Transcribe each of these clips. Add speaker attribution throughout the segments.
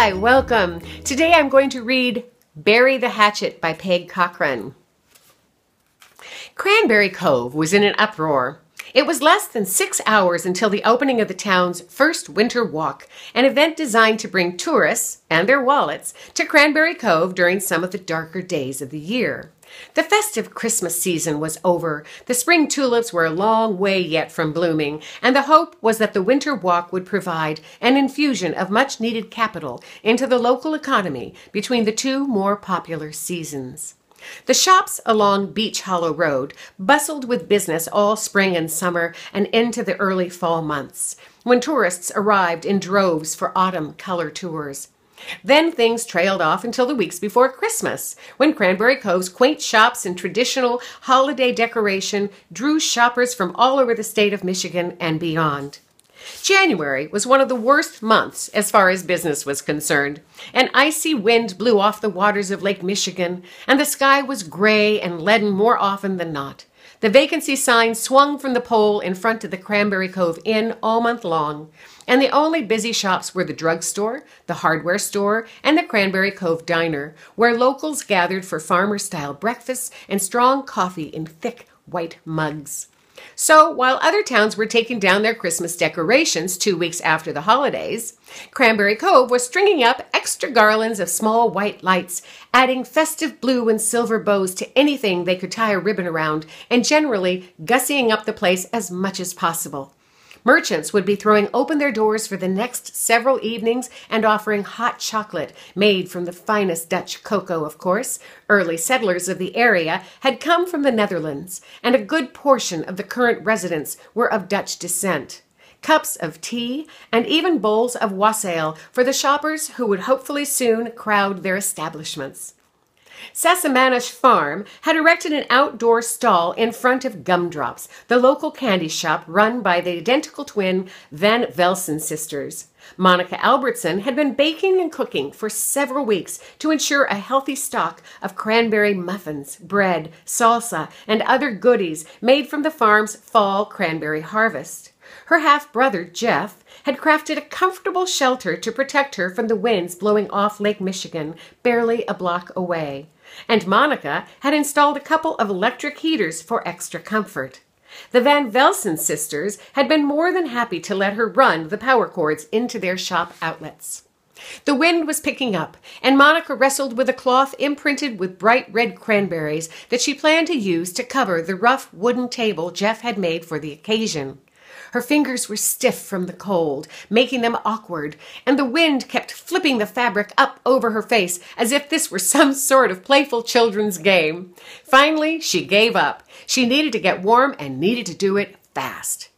Speaker 1: Hi, welcome. Today I'm going to read Bury the Hatchet by Peg Cochran. Cranberry Cove was in an uproar. It was less than 6 hours until the opening of the town's first winter walk, an event designed to bring tourists and their wallets to Cranberry Cove during some of the darker days of the year. The festive Christmas season was over, the spring tulips were a long way yet from blooming, and the hope was that the winter walk would provide an infusion of much-needed capital into the local economy between the two more popular seasons. The shops along Beach Hollow Road bustled with business all spring and summer and into the early fall months, when tourists arrived in droves for autumn color tours. Then things trailed off until the weeks before Christmas, when Cranberry Cove's quaint shops and traditional holiday decoration drew shoppers from all over the state of Michigan and beyond. January was one of the worst months as far as business was concerned. An icy wind blew off the waters of Lake Michigan, and the sky was gray and leaden more often than not. The vacancy sign swung from the pole in front of the Cranberry Cove Inn all month long, and the only busy shops were the drugstore, the hardware store, and the Cranberry Cove Diner, where locals gathered for farmer-style breakfasts and strong coffee in thick white mugs. So, while other towns were taking down their Christmas decorations 2 weeks after the holidays, Cranberry Cove was stringing up extra garlands of small white lights, adding festive blue and silver bows to anything they could tie a ribbon around, and generally gussying up the place as much as possible. Merchants would be throwing open their doors for the next several evenings and offering hot chocolate, made from the finest Dutch cocoa, of course. Early settlers of the area had come from the Netherlands, and a good portion of the current residents were of Dutch descent. Cups of tea, and even bowls of wassail for the shoppers who would hopefully soon crowd their establishments. Sassamanish Farm had erected an outdoor stall in front of Gumdrops, the local candy shop run by the identical twin Van Velsen sisters. Monica Albertson had been baking and cooking for several weeks to ensure a healthy stock of cranberry muffins, bread, salsa, and other goodies made from the farm's fall cranberry harvest. Her half-brother, Jeff, had crafted a comfortable shelter to protect her from the winds blowing off Lake Michigan, barely a block away. And Monica had installed a couple of electric heaters for extra comfort. The Van Velsen sisters had been more than happy to let her run the power cords into their shop outlets. The wind was picking up, and Monica wrestled with a cloth imprinted with bright red cranberries that she planned to use to cover the rough wooden table Jeff had made for the occasion. Her fingers were stiff from the cold, making them awkward, and the wind kept flipping the fabric up over her face as if this were some sort of playful children's game. Finally, she gave up. She needed to get warm and needed to do it fast.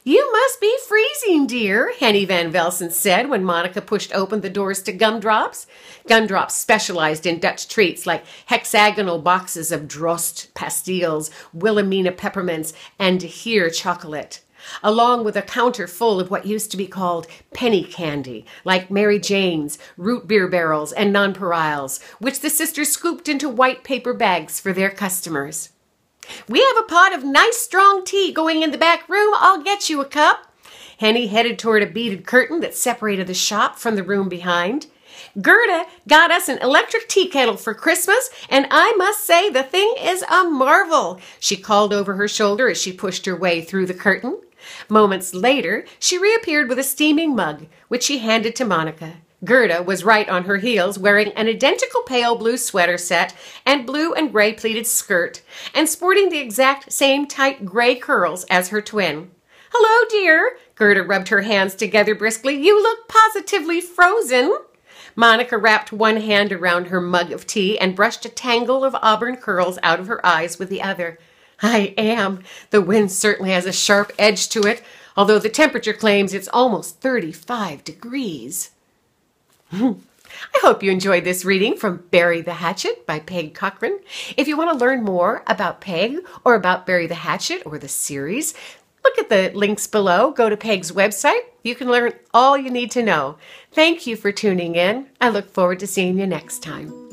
Speaker 1: "You must be freezing, dear," Henny Van Velsen said when Monica pushed open the doors to Gumdrops. Gumdrops specialized in Dutch treats like hexagonal boxes of Drost pastilles, Wilhelmina peppermints, and De Heer chocolate, along with a counter full of what used to be called penny candy, like Mary Jane's, root beer barrels, and nonpareils, which the sisters scooped into white paper bags for their customers. "We have a pot of nice strong tea going in the back room. I'll get you a cup." Henny headed toward a beaded curtain that separated the shop from the room behind. "Gerda got us an electric tea kettle for Christmas, and I must say the thing is a marvel," she called over her shoulder as she pushed her way through the curtain. Moments later, she reappeared with a steaming mug, which she handed to Monica. Gerda was right on her heels, wearing an identical pale blue sweater set and blue and gray pleated skirt, and sporting the exact same tight gray curls as her twin. "Hello, dear." Gerda rubbed her hands together briskly. "You look positively frozen." Monica wrapped one hand around her mug of tea and brushed a tangle of auburn curls out of her eyes with the other. "I am. The wind certainly has a sharp edge to it, although the temperature claims it's almost 35 degrees. I hope you enjoyed this reading from Bury the Hatchet by Peg Cochran. If you want to learn more about Peg or about Bury the Hatchet or the series, look at the links below. Go to Peg's website. You can learn all you need to know. Thank you for tuning in. I look forward to seeing you next time.